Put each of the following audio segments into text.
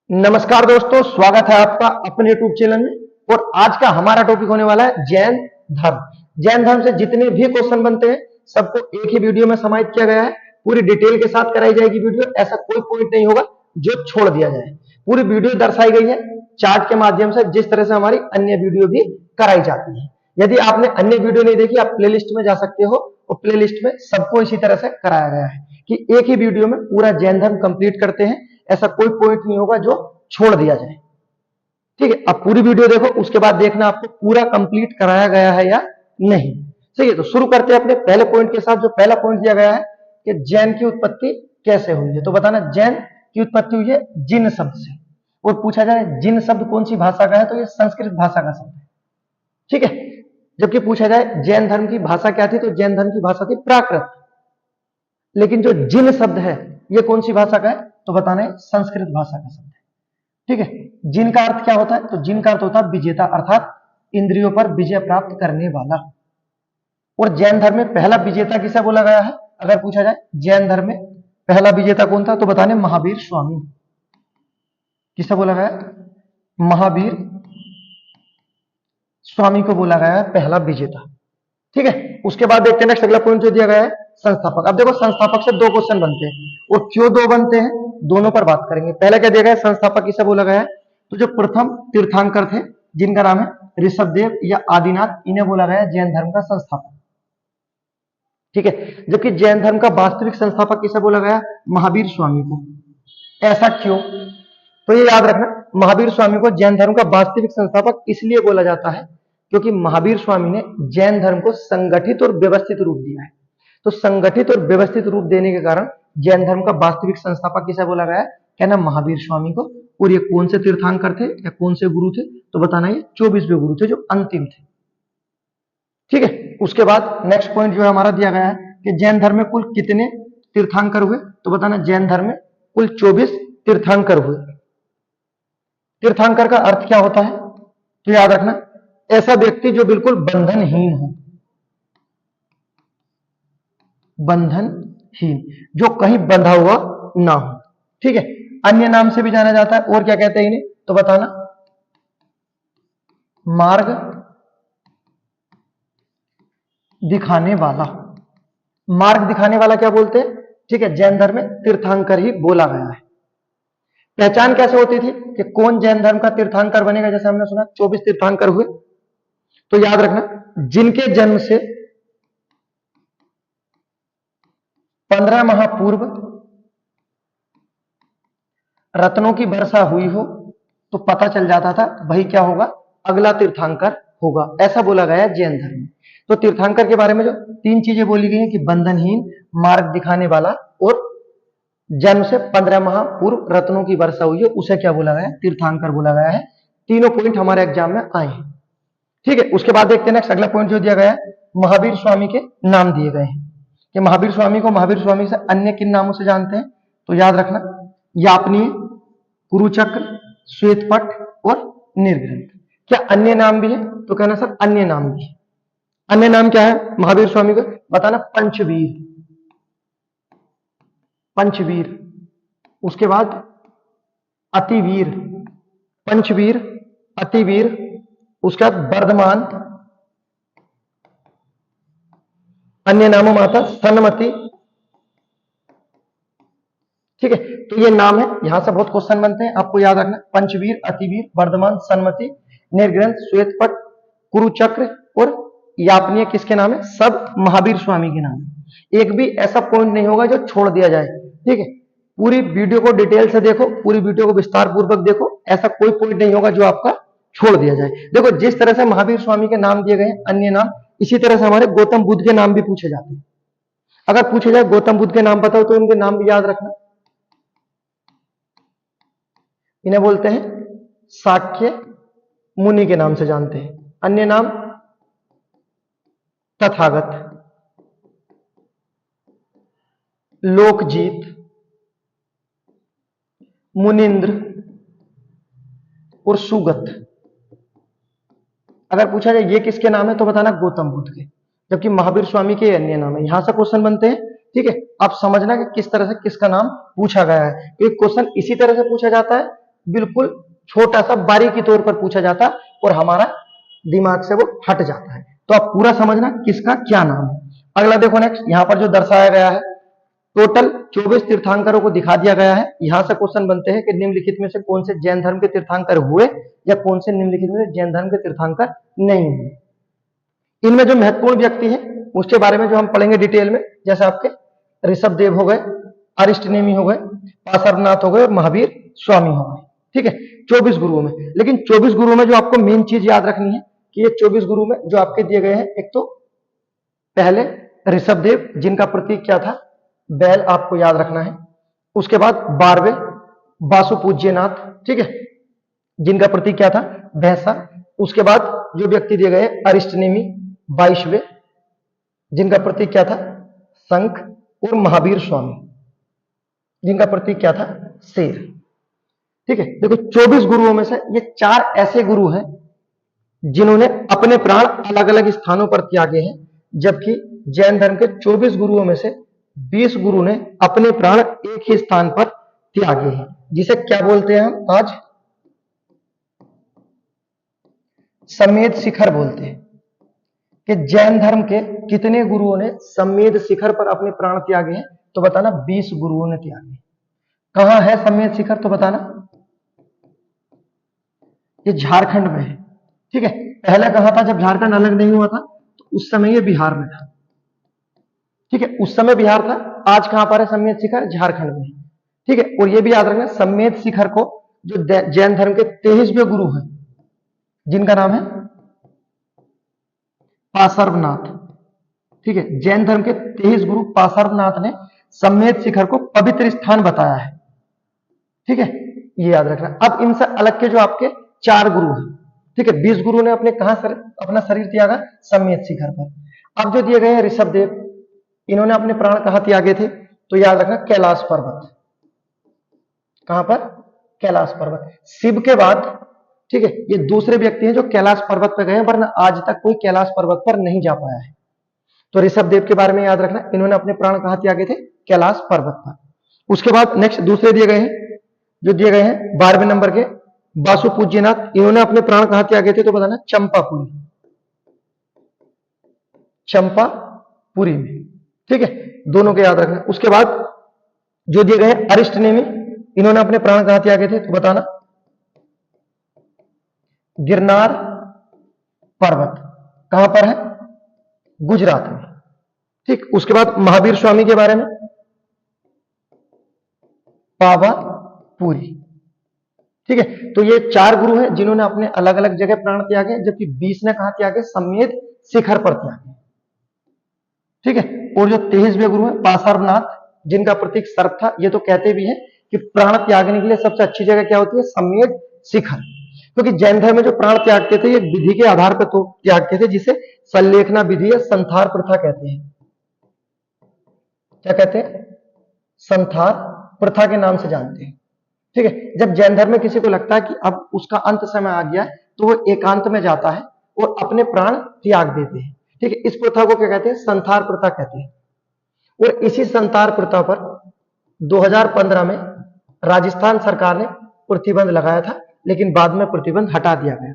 नमस्कार दोस्तों, स्वागत है आपका अपने YouTube चैनल में। और आज का हमारा टॉपिक होने वाला है जैन धर्म। जैन धर्म से जितने भी क्वेश्चन बनते हैं सबको एक ही वीडियो में समाहित किया गया है। पूरी डिटेल के साथ कराई जाएगी वीडियो, ऐसा कोई पॉइंट नहीं होगा जो छोड़ दिया जाए। पूरी वीडियो दर्शाई गई है चार्ट के माध्यम से, जिस तरह से हमारी अन्य वीडियो भी कराई जाती है। यदि आपने अन्य वीडियो नहीं देखी, आप प्लेलिस्ट में जा सकते हो और प्लेलिस्ट में सबको इसी तरह से कराया गया है कि एक ही वीडियो में पूरा जैन धर्म कंप्लीट करते हैं। ऐसा कोई पॉइंट नहीं होगा जो छोड़ दिया जाए। ठीक है, अब पूरी वीडियो देखो, उसके बाद देखना आपको पूरा कंप्लीट कराया गया है या नहीं। सही है, तो शुरू करते हैं अपने पहले पॉइंट के साथ। जो पहला पॉइंट दिया गया है कि जैन की उत्पत्ति कैसे हुई है, तो बताना जैन की उत्पत्ति हुई है जिन शब्द से। और पूछा जाए जिन शब्द कौन सी भाषा का है, तो ये संस्कृत भाषा का शब्द है। ठीक है, जबकि पूछा जाए जैन धर्म की भाषा क्या थी, तो जैन धर्म की भाषा थी प्राकृत। लेकिन जो जिन शब्द है ये कौन सी भाषा का है, तो बताना है संस्कृत भाषा का शब्द है। ठीक है, जिन का अर्थ क्या होता है, तो जिन का अर्थ होता है विजेता, अर्थात इंद्रियों पर विजय प्राप्त करने वाला। और जैन धर्म में पहला विजेता किसे बोला गया है, अगर पूछा जाए जैन धर्म में पहला विजेता कौन था, तो बताने महावीर स्वामी। किसे बोला गया, महावीर स्वामी को बोला गया है पहला विजेता। ठीक है, उसके बाद देखते हैं नेक्स्ट अगला पॉइंट जो दिया गया है संस्थापक। अब देखो संस्थापक से दो क्वेश्चन बनते हैं, और क्यों दो बनते हैं दोनों पर बात करेंगे। पहले क्या दिया गया है, संस्थापक किसे बोला गया है, तो जो प्रथम तीर्थंकर थे जिनका नाम है ऋषभदेव या आदिनाथ, इन्हें बोला गया है जैन धर्म का संस्थापक। ठीक है, जबकि जैन धर्म का वास्तविक संस्थापक किसे बोला गया, महावीर स्वामी को। ऐसा क्यों, तो ये याद रखना, महावीर स्वामी को जैन धर्म का वास्तविक संस्थापक इसलिए बोला जाता है क्योंकि महावीर स्वामी ने जैन धर्म को संगठित और व्यवस्थित रूप दिया है। तो संगठित और व्यवस्थित रूप देने के कारण जैन धर्म का वास्तविक संस्थापक किसे बोला गया है, क्या ना, महावीर स्वामी को। और ये कौन से तीर्थंकर थे या कौन से गुरु थे, तो बताना ये 24वें गुरु थे जो अंतिम थे। ठीक है, उसके बाद नेक्स्ट पॉइंट जो है हमारा दिया गया है कि जैन धर्म में कुल कितने तीर्थंकर हुए, तो बताना जैन धर्म में कुल 24 तीर्थंकर हुए। तीर्थंकर का अर्थ क्या होता है, तो याद रखना, ऐसा व्यक्ति जो बिल्कुल बंधनहीन हो, बंधनहीन, जो कहीं बंधा हुआ ना हो। ठीक है, अन्य नाम से भी जाना जाता है, और क्या कहते हैं इन्हें, तो बताना मार्ग दिखाने वाला। मार्ग दिखाने वाला क्या बोलते हैं, ठीक है, जैन धर्म में तीर्थंकर ही बोला गया है। पहचान कैसे होती थी कि कौन जैन धर्म का तीर्थंकर बनेगा, जैसे हमने सुना 24 तीर्थंकर हुए, तो याद रखना जिनके जन्म से 15 माह पूर्व रत्नों की वर्षा हुई हो तो पता चल जाता था वही क्या होगा, अगला तीर्थंकर होगा। ऐसा बोला गया है जैन धर्म में। तो तीर्थंकर के बारे में जो तीन चीजें बोली गई हैं कि बंधनहीन, मार्ग दिखाने वाला और जन्म से 15 माह पूर्व रत्नों की वर्षा हुई है, उसे क्या बोला गया है, तीर्थंकर बोला गया है। तीनों पॉइंट हमारे एग्जाम में आए हैं। ठीक है, उसके बाद देखते हैं नेक्स्ट अगला पॉइंट जो दिया गया है, महावीर स्वामी के नाम दिए गए हैं कि महावीर स्वामी को महावीर स्वामी से अन्य किन नामों से जानते हैं, तो याद रखना यापनीय, कुरुचक्र, श्वेतपट और निर्ग्रंथ। क्या अन्य नाम भी है, तो कहना सर अन्य नाम भी है। अन्य नाम क्या है महावीर स्वामी को, बताना पंचवीर। पंचवीर, उसके बाद अतिवीर, पंचवीर, अतिवीर, उसके बाद वर्धमान, अन्य नामों में आता सन्मति। ठीक है, तो ये नाम है, यहां से बहुत क्वेश्चन बनते हैं, आपको याद रखना पंचवीर, अतिवीर, वर्धमान, सन्मति, निर्ग्रंथ, श्वेतपट, कुरुचक्र और यापनीय किसके नाम है, सब महावीर स्वामी के नाम है। एक भी ऐसा पॉइंट नहीं होगा जो छोड़ दिया जाए। ठीक है, पूरी वीडियो को डिटेल से देखो, पूरी वीडियो को विस्तार पूर्वक देखो, ऐसा कोई पॉइंट नहीं होगा जो आपका छोड़ दिया जाए। देखो जिस तरह से महावीर स्वामी के नाम दिए गए अन्य नाम, इसी तरह से हमारे गौतम बुद्ध के नाम भी पूछे जाते हैं। अगर पूछे जाए गौतम बुद्ध के नाम बताओ, तो उनके नाम भी याद रखना। इन्हें बोलते हैं शाक्य मुनि के नाम से जानते हैं। अन्य नाम तथागत, लोकजीत, मुनिंद्र और सुगत। अगर पूछा जाए ये किसके नाम है, तो बताना गौतम बुद्ध के, जबकि महावीर स्वामी के अन्य नाम है। यहां से क्वेश्चन बनते हैं। ठीक है, आप समझना कि किस तरह से किसका नाम पूछा गया है। एक क्वेश्चन इसी तरह से पूछा जाता है बिल्कुल छोटा सा बारीकी तौर पर पूछा जाता और हमारा दिमाग से वो हट जाता है। तो आप पूरा समझना किसका क्या नाम है। अगला देखो नेक्स्ट, यहाँ पर जो दर्शाया गया है टोटल 24 तीर्थंकरों को दिखा दिया गया है। यहां से क्वेश्चन बनते हैं कि निम्नलिखित में से कौन से जैन धर्म के तीर्थंकर हुए या कौन से निम्नलिखित में से जैन धर्म के तीर्थंकर नहीं हुए। इनमें जो महत्वपूर्ण व्यक्ति है उसके बारे में जो हम पढ़ेंगे डिटेल में, जैसे आपके ऋषभ देव हो गए, अरिष्ट नेमि हो गए, पार्श्वनाथ हो गए और महावीर स्वामी हो गए। ठीक है, 24 गुरुओं में। लेकिन 24 गुरुओं में जो आपको मेन चीज याद रखनी है कि ये 24 गुरु में जो आपके दिए गए हैं, एक तो पहले ऋषभ देव जिनका प्रतीक क्या था, बैल, आपको याद रखना है। उसके बाद 12वें वासु पूज्यनाथ, ठीक है, जिनका प्रतीक क्या था, भैंसा। उसके बाद जो व्यक्ति दिए गए अरिष्ट नेमि 22वें, जिनका प्रतीक क्या था, शंख। और महावीर स्वामी जिनका प्रतीक क्या था, शेर। ठीक है, देखो 24 गुरुओं में से ये 4 ऐसे गुरु हैं जिन्होंने अपने प्राण अलग अलग स्थानों पर त्यागे हैं, जबकि जैन धर्म के 24 गुरुओं में से 20 गुरु ने अपने प्राण एक ही स्थान पर त्यागे हैं, जिसे क्या बोलते हैं हम आज समेध शिखर बोलते हैं। कि जैन धर्म के कितने गुरुओं ने समेध शिखर पर अपने प्राण त्यागे हैं, तो बताना 20 गुरुओं ने त्यागे। कहां है समेध शिखर, तो बताना। ये झारखंड में है। ठीक है, पहले कहा था जब झारखंड अलग नहीं हुआ था तो उस समय ये बिहार में था। ठीक है, उस समय बिहार था, आज कहां पर है समेध शिखर, झारखंड में। ठीक है, और ये भी याद रखना समेध शिखर को जो जैन धर्म के 23वें गुरु हैं जिनका नाम है पार्श्वनाथ। ठीक है, जैन धर्म के 23 गुरु पार्श्वनाथ ने समेध शिखर को पवित्र स्थान बताया है। ठीक है, ये याद रखना। अब इनसे अलग के जो आपके 4 गुरु हैं, ठीक है, 20 गुरु ने अपना शरीर त्यागा, समेध शिखर पर। अब जो दिए गए हैं ऋषभ देव, इन्होंने अपने प्राण कहां त्यागे थे, तो याद रखना कैलाश पर्वत। कहां पर, कैलाश पर्वत। शिव के बाद, ठीक है, ये दूसरे व्यक्ति हैं जो कैलाश पर्वत पर गए हैं, वरना आज तक कोई कैलाश पर्वत पर नहीं जा पाया है। तो ऋषभ देव के बारे में याद रखना, इन्होंने अपने प्राण कहां त्यागे थे, कैलाश पर्वत पर। उसके बाद नेक्स्ट दूसरे दिए गए हैं, जो दिए गए हैं 12वें नंबर के वासु पूज्यनाथ, इन्होंने अपने प्राण कहां त्यागे थे, तो बताना चंपापुरी। चंपापुरी में। ठीक है, दोनों के याद रखना। उसके बाद जो दिए गए हैं अरिष्ट नेमि, इन्होंने अपने प्राण कहां त्यागे थे, तो बताना गिरनार पर्वत। कहां पर है, गुजरात में। ठीक, उसके बाद महावीर स्वामी के बारे में पावापुरी। ठीक है, तो ये 4 गुरु हैं जिन्होंने अपने अलग अलग जगह प्राण त्यागे, जबकि 20 ने कहा त्यागे, समेध शिखर पर त्यागे। ठीक है, और जो 23वें गुरु हैं पार्श्वनाथ, जिनका प्रतीक सर्प था। ये तो कहते भी हैं कि प्राण त्यागने के लिए सबसे अच्छी जगह क्या होती है, समेध शिखर। क्योंकि जैन धर्म में जो प्राण त्यागते थे ये विधि के आधार पर तो त्यागते थे, जिसे संलेखना विधि या संथार प्रथा कहते हैं। क्या कहते हैं, संथार प्रथा के नाम से जानते हैं। ठीक है, जब जैन धर्म में किसी को लगता है कि अब उसका अंत समय आ गया है, तो वो एकांत में जाता है और अपने प्राण त्याग देते हैं। ठीक है, इस प्रथा को क्या कहते हैं, संथार प्रथा कहते हैं। और इसी संथार प्रथा पर 2015 में राजस्थान सरकार ने प्रतिबंध लगाया था, लेकिन बाद में प्रतिबंध हटा दिया गया।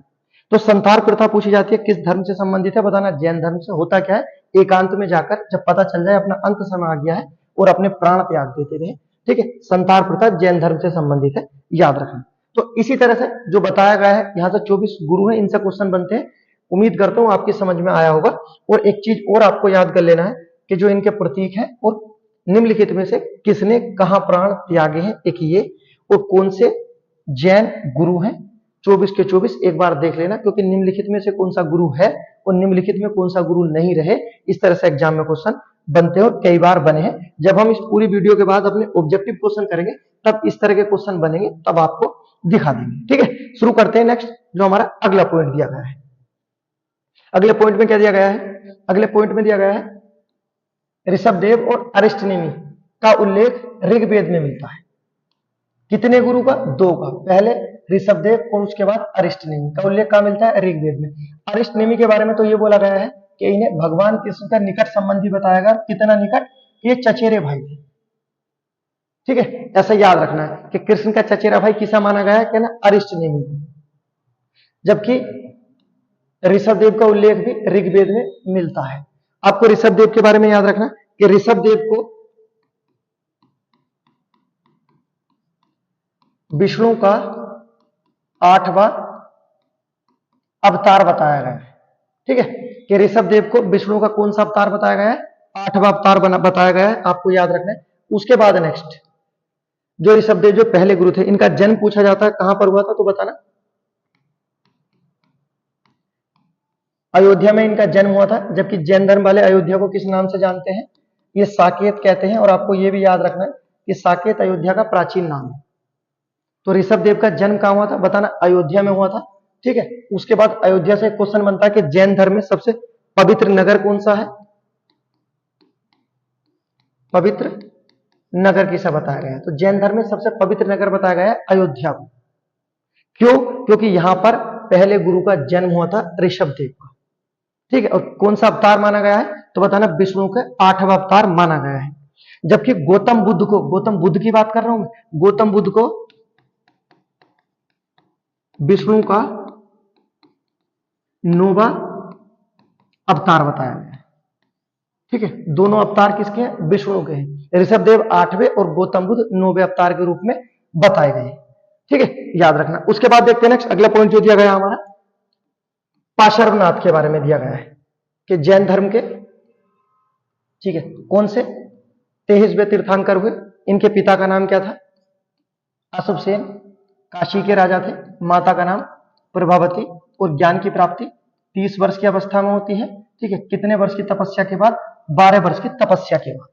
तो संथार प्रथा पूछी जाती है किस धर्म से संबंधित है, बताना जैन धर्म से। होता क्या है, एकांत में जाकर जब पता चल जाए अपना अंत समय आ गया है और अपने प्राण त्याग देते रहे। ठीक है, संथार प्रथा जैन धर्म से संबंधित है, याद रखना। तो इसी तरह से जो बताया गया है, यहाँ से 24 गुरु हैं, इनसे क्वेश्चन बनते हैं। उम्मीद करता हूं आपकी समझ में आया होगा। और एक चीज और आपको याद कर लेना है कि जो इनके प्रतीक हैं और निम्नलिखित में से किसने कहां प्राण त्यागे हैं, एक ये, और कौन से जैन गुरु हैं 24 के 24 एक बार देख लेना, क्योंकि निम्नलिखित में से कौन सा गुरु है और निम्नलिखित में कौन सा गुरु नहीं रहे, इस तरह से एग्जाम में क्वेश्चन बनते हैं और कई बार बने हैं। जब हम इस पूरी वीडियो के बाद अपने ऑब्जेक्टिव क्वेश्चन करेंगे तब इस तरह के क्वेश्चन बनेंगे, तब आपको दिखा देंगे। ठीक है, शुरू करते हैं नेक्स्ट, जो हमारा अगला पॉइंट दिया गया है। अगले पॉइंट में क्या दिया गया है, अगले पॉइंट में दिया गया है ऋषभ देव और अरिष्ट नेमि का उल्लेख ऋग्वेद में मिलता है। कितने गुरु का, 2 का। पहले ऋषभ देव और उसके बाद अरिष्ट नेमि का उल्लेख कहां मिलता है, ऋग्वेद में। अरिष्ट नेमि के बारे में तो ये बोला गया है कि इन्हें भगवान कृष्ण का निकट संबंधी बताया गया। कितना निकट, ये चचेरे भाई थे। ठीक है, ऐसा याद रखना है कि कृष्ण का चचेरा भाई किसा माना गया है, क्या ना, अरिष्ट नेमि। जबकि ऋषभदेव का उल्लेख भी ऋग्वेद में मिलता है। आपको ऋषभदेव के बारे में याद रखना कि ऋषभदेव को विष्णु का 8वां अवतार बताया गया है। ठीक है, कि ऋषभदेव को विष्णु का कौन सा अवतार बताया गया है, 8वां अवतार बताया गया है, आपको याद रखना है। उसके बाद नेक्स्ट जो ऋषभदेव जो पहले गुरु थे, इनका जन्म पूछा जाता है कहां पर हुआ था, तो बताना। अयोध्या में इनका जन्म हुआ था। जबकि जैन धर्म वाले अयोध्या को किस नाम से जानते हैं, ये साकेत कहते हैं। और आपको ये भी याद रखना है कि साकेत अयोध्या का प्राचीन नाम है। तो ऋषभदेव का जन्म कहां हुआ था, बताना, अयोध्या में हुआ था। ठीक है, उसके बाद अयोध्या से क्वेश्चन बनता है कि जैन धर्म में सबसे पवित्र नगर कौन सा है, पवित्र नगर किसा बताया गया है, तो जैन धर्म में सबसे पवित्र नगर बताया गया है अयोध्या को। क्यों, क्योंकि यहां पर पहले गुरु का जन्म हुआ था ऋषभदेव का। ठीक है, और कौन सा अवतार माना गया है, तो बताना, विष्णु का 8वां अवतार माना गया है। जबकि गौतम बुद्ध को, गौतम बुद्ध की बात कर रहा हूं मैं, गौतम बुद्ध को विष्णु का 9वां अवतार बताया गया है। ठीक है, दोनों अवतार किसके हैं, विष्णु के हैं। ऋषभदेव 8वें और गौतम बुद्ध 9वें अवतार के रूप में बताए गए। ठीक है, याद रखना। उसके बाद देखते हैं नेक्स्ट अगला पॉइंट जो दिया गया हमारा, पार्श्वनाथ के बारे में दिया गया है कि जैन धर्म के, ठीक है, कौन से 23वें तीर्थंकर हुए। इनके पिता का नाम क्या था, अशुभसेन, काशी के राजा थे। माता का नाम प्रभावती। और ज्ञान की प्राप्ति 30 वर्ष की अवस्था में होती है। ठीक है, कितने वर्ष की तपस्या के बाद, 12 वर्ष की तपस्या के बाद।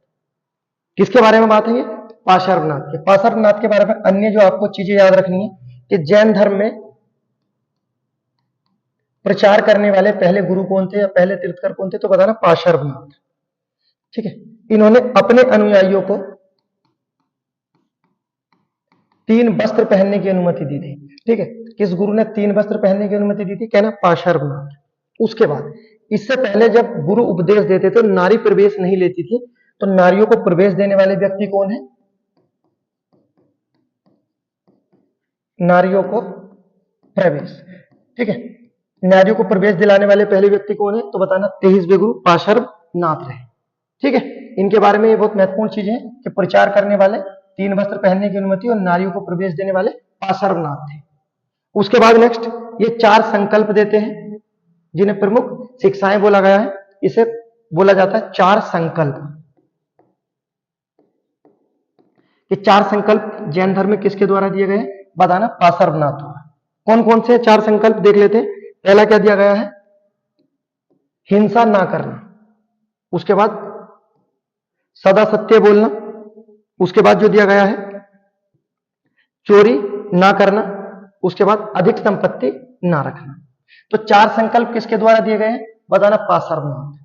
किसके बारे में बात है ये, पार्श्वनाथ के। पार्श्वनाथ के बारे में अन्य जो आपको चीजें याद रखनी है कि जैन धर्म में प्रचार करने वाले पहले गुरु कौन थे या पहले तीर्थकर कौन थे, तो बताना, पार्श्वनाथ। ठीक है, इन्होंने अपने अनुयायियों को 3 वस्त्र पहनने की अनुमति दी थी। ठीक है, किस गुरु ने 3 वस्त्र पहनने की अनुमति दी थी, कहना, पार्श्वनाथ। उसके बाद इससे पहले जब गुरु उपदेश देते थे नारी प्रवेश नहीं लेती थी, तो नारियों को प्रवेश देने वाले व्यक्ति कौन है, नारियों को प्रवेश। ठीक है, नारियों को प्रवेश दिलाने वाले पहले व्यक्ति कौन है, तो बताना, 23वें गुरु पार्श्वनाथ रहे। ठीक है, इनके बारे में ये बहुत महत्वपूर्ण चीज है कि प्रचार करने वाले 3 वस्त्र पहनने की अनुमति और नारियों को प्रवेश देने वाले पार्श्वनाथ थे। उसके बाद नेक्स्ट ये 4 संकल्प देते हैं जिन्हें प्रमुख शिक्षाएं बोला गया है। इसे बोला जाता है 4 संकल्प। ये 4 संकल्प जैन धर्म में किसके द्वारा दिए गए, बताना, पार्श्वनाथ द्वारा। कौन कौन से 4 संकल्प देख लेते हैं। पहला क्या दिया गया है, हिंसा ना करना। उसके बाद सदा सत्य बोलना। उसके बाद जो दिया गया है, चोरी ना करना। उसके बाद अधिक संपत्ति ना रखना। तो 4 संकल्प किसके द्वारा दिए गए हैं, बताना, पार्श्वनाथ।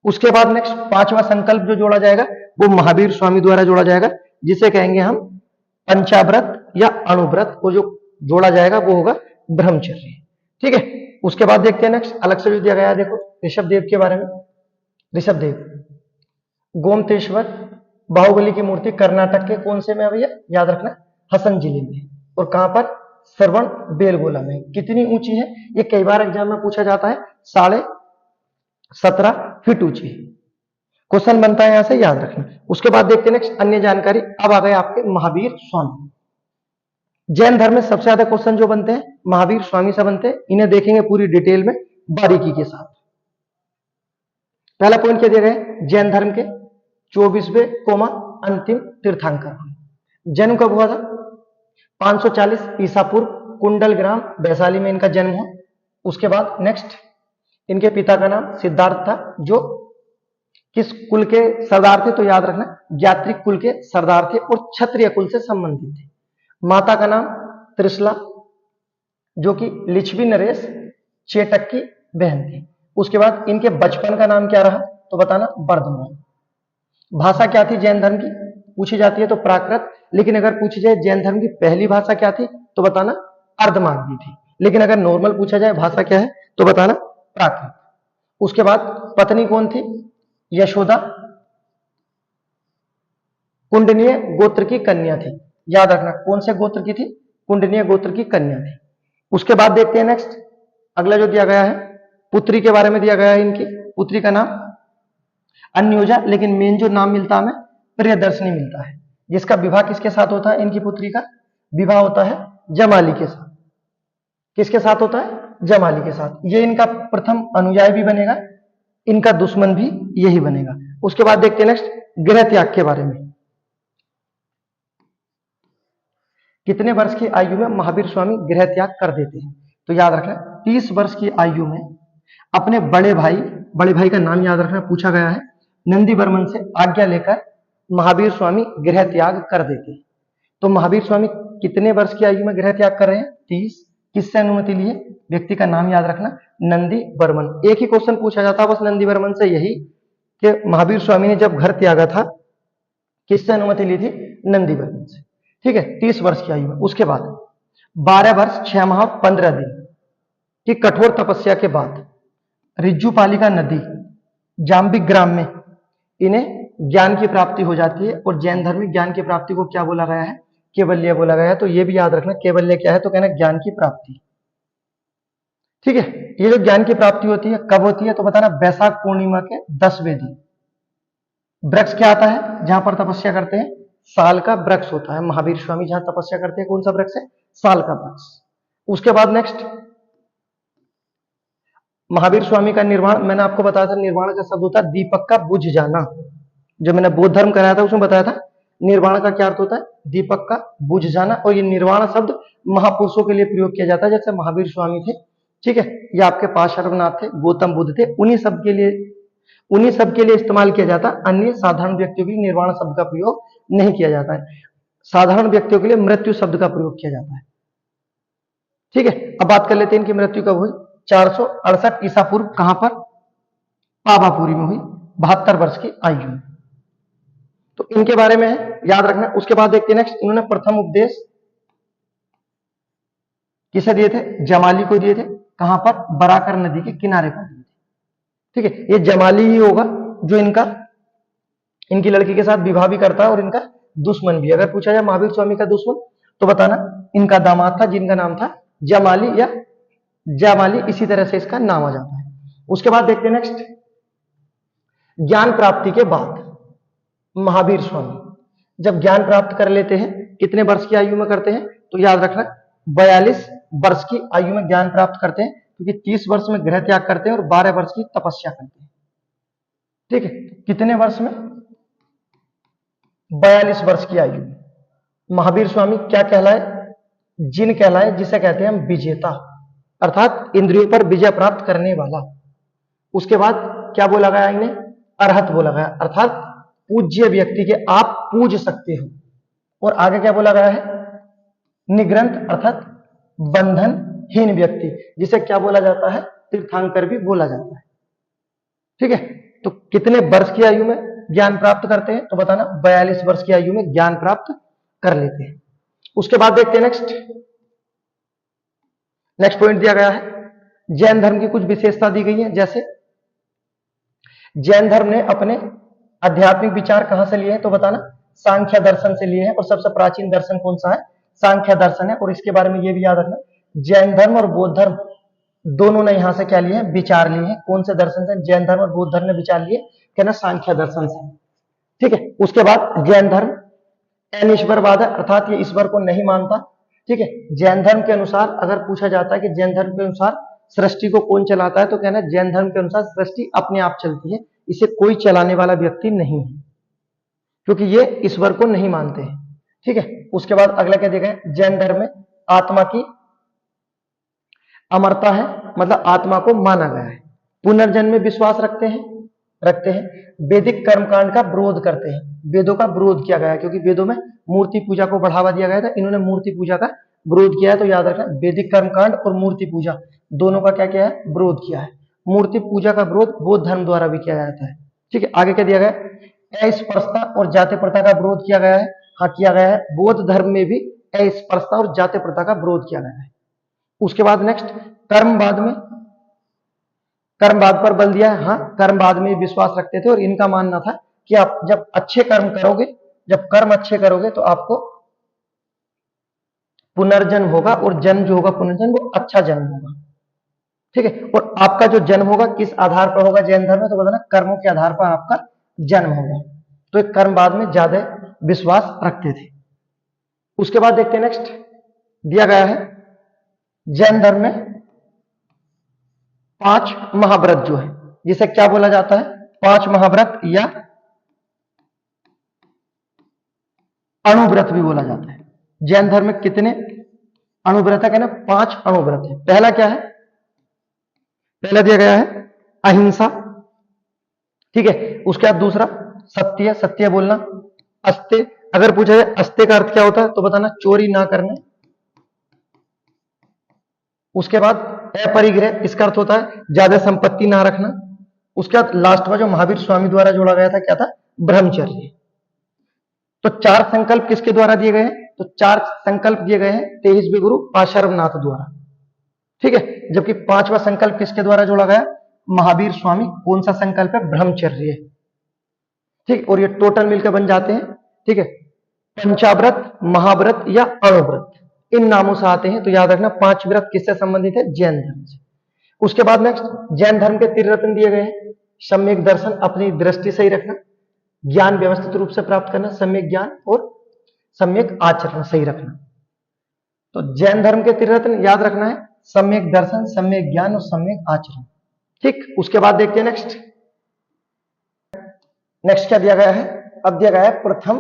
उसके बाद नेक्स्ट 5वां संकल्प जो जोड़ा जाएगा वो महावीर स्वामी द्वारा जोड़ा जाएगा, जिसे कहेंगे हम पंचाव्रत या अणुव्रत। को जो जोड़ा जाएगा वो होगा ब्रह्मचर्य। ठीक है, उसके बाद देखते हैं नेक्स्ट अलग से जो दिया गया है, देखो ऋषभदेव के बारे में। ऋषभदेव गोमतेश्वर बाहुबली की मूर्ति कर्नाटक के कौन से में है भैया, याद रखना, हसन जिले में। और कहां पर, श्रवण बेलगोला में। कितनी ऊंची है, ये कई बार एग्जाम में पूछा जाता है, 17.5 फीट ऊंची। क्वेश्चन बनता है यहां से, याद रखना। उसके बाद देखते हैं नेक्स्ट अन्य जानकारी। अब आ गए आपके महावीर स्वामी। जैन धर्म में सबसे ज्यादा क्वेश्चन जो बनते हैं महावीर स्वामी से बनते हैं। इन्हें देखेंगे पूरी डिटेल में बारीकी के साथ। पहला पॉइंट क्या दिया गया, जैन धर्म के 24वें अंतिम तीर्थंकर। जन्म कब हुआ था, 540 ईसा पूर्व, कुंडल ग्राम वैशाली में इनका जन्म हुआ। उसके बाद नेक्स्ट इनके पिता का नाम सिद्धार्थ था, जो किस कुल के सरदार थे, तो याद रखना, ज्ञात्रिक कुल के सरदार थे और क्षत्रिय कुल से संबंधित थे। माता का नाम त्रिशला, जो कि लिच्छवी नरेश चेटक की बहन थी। उसके बाद इनके बचपन का नाम क्या रहा, तो बताना, वर्धमान। भाषा क्या थी जैन धर्म की, पूछी जाती है तो प्राकृत। लेकिन अगर पूछी जाए जैन धर्म की पहली भाषा क्या थी, तो बताना, अर्धमागधी थी। लेकिन अगर नॉर्मल पूछा जाए भाषा क्या है, तो बताना, प्राकृत। उसके बाद पत्नी कौन थी, यशोदा। कुंडनीय गोत्र की कन्या थी। याद रखना कौन से गोत्र की थी, कुंडनीय गोत्र की कन्या थी। उसके बाद देखते हैं नेक्स्ट अगला जो दिया गया है, पुत्री के बारे में दिया गया है। इनकी पुत्री का नाम अन्योजा, लेकिन मेन जो नाम मिलता है हमें प्रियदर्शनी मिलता है। जिसका विवाह किसके साथ होता है, इनकी पुत्री का विवाह होता है जमाली के साथ। किसके साथ होता है, जमाली के साथ। ये इनका प्रथम अनुयायी भी बनेगा, इनका दुश्मन भी यही बनेगा। उसके बाद देखते हैं नेक्स्ट गृह त्याग के बारे में। कितने वर्ष की आयु में महावीर स्वामी गृह त्याग कर देते हैं, तो याद रखना 30 वर्ष की आयु में अपने बड़े भाई का नाम याद रखना पूछा गया है, नंदी वर्मन से आज्ञा लेकर महावीर स्वामी गृह त्याग कर देते हैं। तो महावीर स्वामी कितने वर्ष की आयु में गृह त्याग कर रहे हैं, 30। किससे अनुमति लिए, व्यक्ति का नाम याद रखना नंदी वर्मन। एक ही क्वेश्चन पूछा जाता है बस नंदी वर्मन से, यही कि महावीर स्वामी ने जब घर त्यागा था किससे अनुमति ली थी, नंदी वर्मन से। ठीक है, 30 वर्ष की आयु में। उसके बाद 12 वर्ष 6 माह 15 दिन की कठोर तपस्या के बाद रिज्जुपालिका नदी जाम्बिक ग्राम में इन्हें ज्ञान की प्राप्ति हो जाती है। और जैन धर्म में ज्ञान की प्राप्ति को क्या बोला गया है, केवल्य बोला गया है। तो ये भी याद रखना केवल्य क्या है, तो कहना ज्ञान की प्राप्ति। ठीक है, ये जो ज्ञान की प्राप्ति होती है कब होती है, तो बताना वैशाख पूर्णिमा के 10वें दिन। वृक्ष क्या आता है जहां पर तपस्या करते हैं, साल का वृक्ष होता है। महावीर स्वामी जहां तपस्या करते हैं कौन सा वृक्ष है, साल का वृक्ष। उसके बाद नेक्स्ट महावीर स्वामी का निर्वाण, मैंने आपको बताया था निर्वाण का शब्द होता है दीपक का बुझ जाना। जो मैंने बौद्ध धर्म कराया था उसमें बताया था निर्वाण का क्या अर्थ होता है, दीपक का बुझ जाना। और ये निर्वाण शब्द महापुरुषों के लिए प्रयोग किया जाता है, जैसे महावीर स्वामी थे। ठीक है, ये आपके पास सर्वनाथ थे, गौतम बुद्ध थे, उन्हीं सब के लिए इस्तेमाल किया जाता है। अन्य साधारण व्यक्तियों के लिए निर्वाण शब्द का प्रयोग नहीं किया जाता है। साधारण व्यक्तियों के लिए मृत्यु शब्द का प्रयोग किया जाता है। ठीक है, अब बात कर लेते हैं इनकी मृत्यु कब हुई, 468 ईसा पूर्व। कहां पर, पावापुरी में हुई, 72 वर्ष की आयु में। तो इनके बारे में याद रखना। उसके बाद देखते हैं नेक्स्ट, इन्होंने प्रथम उपदेश किसे दिए थे, जमाली को दिए थे। कहां पर, बराकर नदी के किनारे पर दिए थे। ठीक है, ये जमाली ही होगा जो इनकी लड़की के साथ विवाह भी करता है और इनका दुश्मन भी। अगर पूछा जाए महावीर स्वामी का दुश्मन, तो बताना इनका दामाद था जिनका नाम था जमाली या जमाली, इसी तरह से इसका नाम आ जाता है। उसके बाद देखते हैं नेक्स्ट, ज्ञान प्राप्ति के बाद महावीर स्वामी जब ज्ञान प्राप्त कर लेते हैं, कितने वर्ष की आयु में करते हैं, तो याद रखना 42 वर्ष की आयु में ज्ञान प्राप्त करते हैं, क्योंकि 30 वर्ष में गृह त्याग करते हैं और 12 वर्ष की तपस्या करते हैं। ठीक है, कितने वर्ष में, 42 वर्ष की आयु में महावीर स्वामी क्या कहलाए, जिन कहलाए, जिसे कहते हैं हम विजेता, अर्थात इंद्रियों पर विजय प्राप्त करने वाला। उसके बाद क्या बोला गया इन्हें, अरहत बोला गया, अर्थात पूज्य व्यक्ति के आप पूज सकते हो। और आगे क्या बोला गया है, निग्रंथ, अर्थात बंधनहीन व्यक्ति, जिसे क्या बोला जाता है, तीर्थंकर भी बोला जाता है। ठीक है, तो कितने वर्ष की आयु में ज्ञान प्राप्त करते हैं, तो बताना 42 वर्ष की आयु में ज्ञान प्राप्त कर लेते हैं। उसके बाद देखते हैं नेक्स्ट पॉइंट दिया गया है, जैन धर्म की कुछ विशेषता दी गई है। जैसे जैन धर्म ने अपने आध्यात्मिक विचार कहां से लिए हैं, तो बताना सांख्य दर्शन से लिए हैं। और सबसे प्राचीन दर्शन कौन सा है, सांख्य दर्शन है। और इसके बारे में यह भी याद रखना, जैन धर्म और बौद्ध धर्म दोनों ने यहां से क्या लिए हैं, विचार लिए हैं। कौन से दर्शन से, जैन धर्म और बौद्ध धर्म ने विचार लिए, कहना सांख्य दर्शन से। ठीक है, उसके बाद जैन धर्म अनिश्वरवाद है, अर्थात ये ईश्वर को नहीं मानता। ठीक है, जैन धर्म के अनुसार अगर पूछा जाता है कि जैन धर्म के अनुसार सृष्टि को कौन चलाता है, तो कहना जैन धर्म के अनुसार सृष्टि अपने आप चलती है, इसे कोई चलाने वाला व्यक्ति नहीं है, क्योंकि ये ईश्वर को नहीं मानते हैं। ठीक है, उसके बाद अगला क्या देखा है, जैन धर्म में आत्मा की अमरता है, मतलब आत्मा को माना गया है। पुनर्जन्म में विश्वास रखते हैं। वैदिक कर्मकांड का विरोध करते हैं, वेदों का विरोध किया गया है, क्योंकि वेदों में मूर्ति पूजा को बढ़ावा दिया गया था, इन्होंने मूर्ति पूजा का विरोध किया है। तो याद रखना वैदिक कर्मकांड और मूर्ति पूजा दोनों का क्या किया है, विरोध किया है। मूर्ति पूजा का विरोध बौद्ध धर्म द्वारा भी किया जाता है। ठीक है, आगे क्या दिया गया, अस्पृश्यता और जाति प्रथा का विरोध किया गया है। हाँ, किया गया है, बौद्ध धर्म में भी अस्पृश्यता और जाति प्रथा का विरोध किया गया है। उसके बाद नेक्स्ट, कर्मवाद पर बल दिया है। हाँ, कर्मवाद में विश्वास रखते थे और इनका मानना था कि आप जब अच्छे कर्म करोगे जब कर्म अच्छे करोगे तो आपको पुनर्जन्म होगा, और जन्म जो होगा पुनर्जन्म वो अच्छा जन्म होगा। ठीक है, और आपका जो जन्म होगा किस आधार पर होगा जैन धर्म में, तो बताना कर्मों के आधार पर आपका जन्म होगा। तो एक कर्मवाद में ज्यादा विश्वास रखते थे। उसके बाद देखते हैं नेक्स्ट दिया गया है जैन धर्म में 5 महाव्रत जो है, जिसे क्या बोला जाता है, 5 महाव्रत या अणुव्रत भी बोला जाता है। जैन धर्म में कितने अणुव्रत है, कहना 5 अणुव्रत है। पहला क्या है, पहला दिया गया है अहिंसा, ठीक है। उसके बाद दूसरा सत्य, सत्य बोलना। अस्त्य, अगर पूछा जाए अस्त्य का अर्थ क्या होता है तो बताना चोरी ना करना। उसके बाद अपरिग्रह, इसका अर्थ होता है ज्यादा संपत्ति ना रखना। उसके बाद लास्ट में जो महावीर स्वामी द्वारा जोड़ा गया था क्या था, ब्रह्मचर्य। तो 4 संकल्प किसके द्वारा दिए गए हैं, तो 4 संकल्प दिए गए हैं 23वें गुरु पाशर्वनाथ द्वारा, ठीक है। जबकि 5वां संकल्प किसके द्वारा जोड़ा गया, महावीर स्वामी। कौन सा संकल्प है, ब्रह्मचर्य, ठीक। और ये टोटल मिलकर बन जाते हैं, ठीक है, पंचाव्रत, महाव्रत या अणुव्रत, इन नामों से आते हैं। तो याद रखना 5 व्रत किससे संबंधित है, जैन धर्म से। उसके बाद नेक्स्ट जैन धर्म के त्रिरत्न दिए गए हैं। सम्यक दर्शन, अपनी दृष्टि सही रखना। ज्ञान व्यवस्थित रूप से प्राप्त करना, सम्यक ज्ञान, और सम्यक आचरण सही रखना। तो जैन धर्म के त्रिरत्न याद रखना है, सम्यक दर्शन, सम्यक ज्ञान और सम्यक आचरण, ठीक। उसके बाद देखते हैं नेक्स्ट क्या दिया गया है। अब दिया गया है प्रथम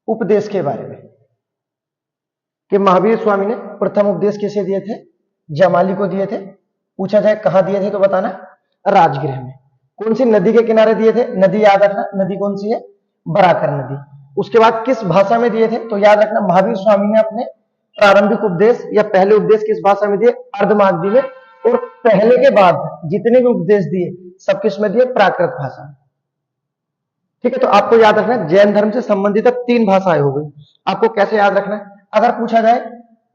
उपदेश के बारे में, कि महावीर स्वामी ने प्रथम उपदेश किसे दिए थे, जमाली को दिए थे। पूछा जाए कहां दिए थे तो बताना राजगृह में। कौन सी नदी के किनारे दिए थे, नदी याद रखना, नदी कौन सी है, बराकर नदी। उसके बाद किस भाषा में दिए थे, तो याद रखना महावीर स्वामी ने अपने प्रारंभिक उपदेश या पहले उपदेश किस भाषा में दिए, अर्धमागधी में। और पहले के बाद जितने भी उपदेश दिए सब किस में दिए, प्राकृत भाषा में, ठीक है। तो आपको याद रखना जैन धर्म से संबंधित 3 भाषाएं हो गई। आपको कैसे याद रखना है, अगर पूछा जाए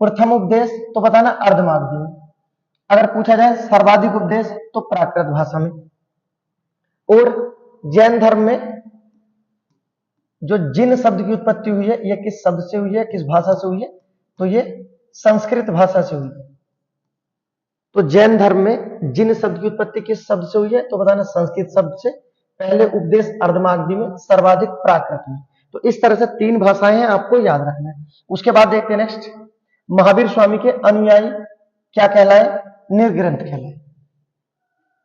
प्रथम उपदेश तो बताना अर्धमागधी में, अगर पूछा जाए सर्वाधिक उपदेश तो प्राकृत भाषा में। और जैन धर्म में जो जिन शब्द की उत्पत्ति हुई है यह किस शब्द से हुई है, किस भाषा से हुई है, तो ये संस्कृत भाषा से हुई है। तो जैन धर्म में जिन शब्द की उत्पत्ति किस शब्द से हुई है, तो बताना संस्कृत शब्द से। पहले उपदेश अर्धमागधी में, सर्वाधिक प्राकृत में। तो इस तरह से 3 भाषाएं हैं, आपको याद रखना है। उसके बाद देखते हैं नेक्स्ट महावीर स्वामी के अनुयायी क्या कहलाए, निर्ग्रंथ कहलाए।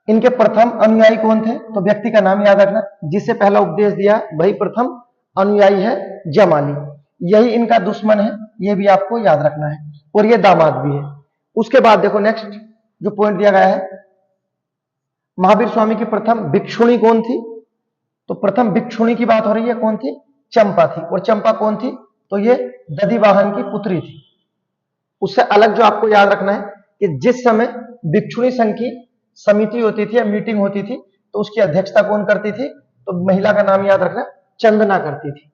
इनके प्रथम अनुयायी कौन थे, तो व्यक्ति का नाम याद रखना, जिसे पहला उपदेश दिया वही प्रथम अनुयायी है जमाली। यही इनका दुश्मन है, यह भी आपको याद रखना है, और यह दामाद भी है। उसके बाद देखो नेक्स्ट जो पॉइंट दिया गया है, महावीर स्वामी की प्रथम भिक्षुणी कौन थी, तो प्रथम भिक्षुणी की बात हो रही है, कौन थी, चंपा थी। और चंपा कौन थी, तो ये दधिवाहन की पुत्री थी। उससे अलग जो आपको याद रखना है कि जिस समय भिक्षुणी संघ की समिति होती थी या मीटिंग होती थी, तो उसकी अध्यक्षता कौन करती थी, तो महिला का नाम याद रखना, चंदना करती थी,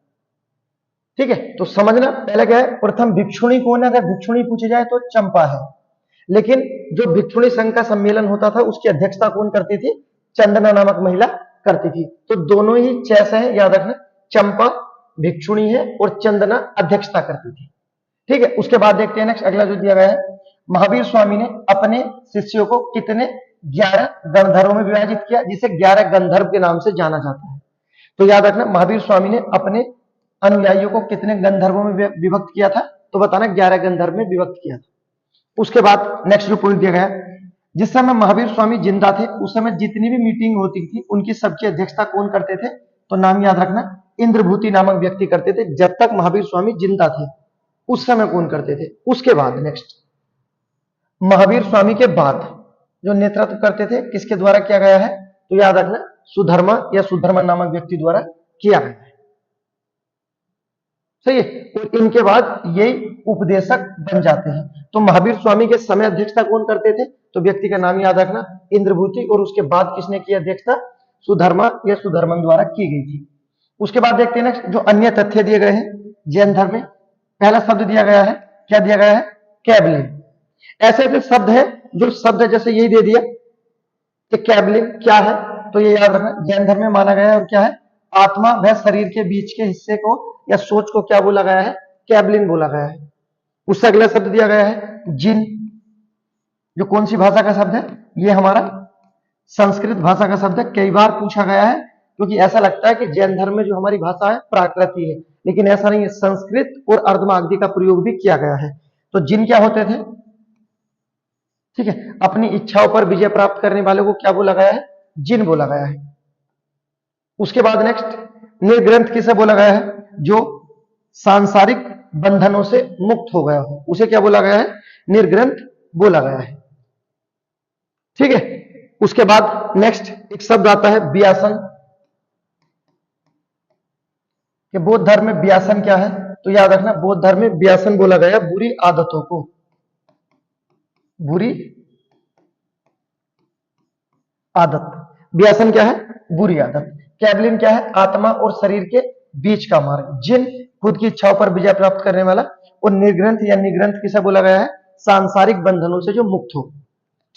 ठीक है। तो समझना पहले क्या है, प्रथम भिक्षुणी कौन है, अगर भिक्षुणी पूछी जाए तो चंपा है। लेकिन जो भिक्षुणी संघ का सम्मेलन होता था उसकी अध्यक्षता कौन करती थी, चंदना नामक महिला करती थी। तो दोनों ही चैस है, याद रखना, चंपा भिक्षुणी है और चंदना अध्यक्षता करती थी, ठीक है। उसके बाद देखते हैं नेक्स्ट अगला जो दिया गया है, महावीर स्वामी ने अपने शिष्यों को कितने 11 गंधर्वों में विभाजित किया, जिसे 11 गंधर्व के नाम से जाना जाता है। तो याद रखना महावीर स्वामी ने अपने अनुयायियों को कितने गंधर्वों में विभक्त किया था, तो बताना 11 गंधर्व में विभक्त किया था। उसके बाद नेक्स्ट जो पॉइंट दिया गया, जिस समय महावीर स्वामी जिंदा थे उस समय जितनी भी मीटिंग होती थी उनकी सबकी अध्यक्षता कौन करते थे, तो नाम याद रखना, इंद्रभूति नामक व्यक्ति करते थे। जब तक महावीर स्वामी जिंदा थे उस समय कौन करते थे। उसके बाद नेक्स्ट महावीर स्वामी के बाद जो नेतृत्व करते थे किसके द्वारा किया गया है, तो याद रखना सुधर्मा या सुधर्मा नामक व्यक्ति द्वारा किया गया है, सही है। और इनके बाद यही उपदेशक बन जाते हैं। तो महावीर स्वामी के समय अध्यक्षता कौन करते थे, तो व्यक्ति का नाम याद रखना, इंद्रभूति। और उसके बाद किसने की अध्यक्षता, सुधर्मा या सुधर्मन द्वारा की गई थी। उसके बाद देखते हैं नेक्स्ट जो अन्य तथ्य दिए गए हैं जैन धर्म में। पहला शब्द दिया गया है, क्या दिया गया है, कैबलिन। ऐसे ऐसे शब्द है जो शब्द है, जैसे यही दे दिया कि कैबलिन क्या है, तो ये याद रखना जैन धर्म में माना गया है। और क्या है, आत्मा व शरीर के बीच के हिस्से को या सोच को क्या बोला गया है? कैबलिन बोला गया है। उससे अगला शब्द दिया गया है जिन, जो कौन सी भाषा का शब्द है? ये हमारा संस्कृत भाषा का शब्द है। कई बार पूछा गया है, क्योंकि ऐसा लगता है कि जैन धर्म में जो हमारी भाषा है प्राकृति है, लेकिन ऐसा नहीं है। संस्कृत और अर्धमागधी का प्रयोग भी किया गया है। तो जिन क्या होते थे? ठीक है, अपनी इच्छाओं पर विजय प्राप्त करने वाले को क्या बोला गया है? जिन बोला गया है। उसके बाद नेक्स्ट निर्ग्रंथ किसे बोला गया है? जो सांसारिक बंधनों से मुक्त हो गया हो, उसे क्या बोला गया है? निर्ग्रंथ बोला गया है। ठीक है, उसके बाद नेक्स्ट एक शब्द आता है व्यासन, कि बौद्ध धर्म में व्यासन क्या है? तो याद रखना, बौद्ध धर्म में व्यासन बोला गया बुरी आदतों को, बुरी आदत। व्यासन क्या है? बुरी आदत। कैबलिन क्या है? आत्मा और शरीर के बीच का मार्ग। जिन खुद की इच्छाओं पर विजय प्राप्त करने वाला। और निर्ग्रंथ या निग्रंथ किसे बोला गया है? सांसारिक बंधनों से जो मुक्त हो।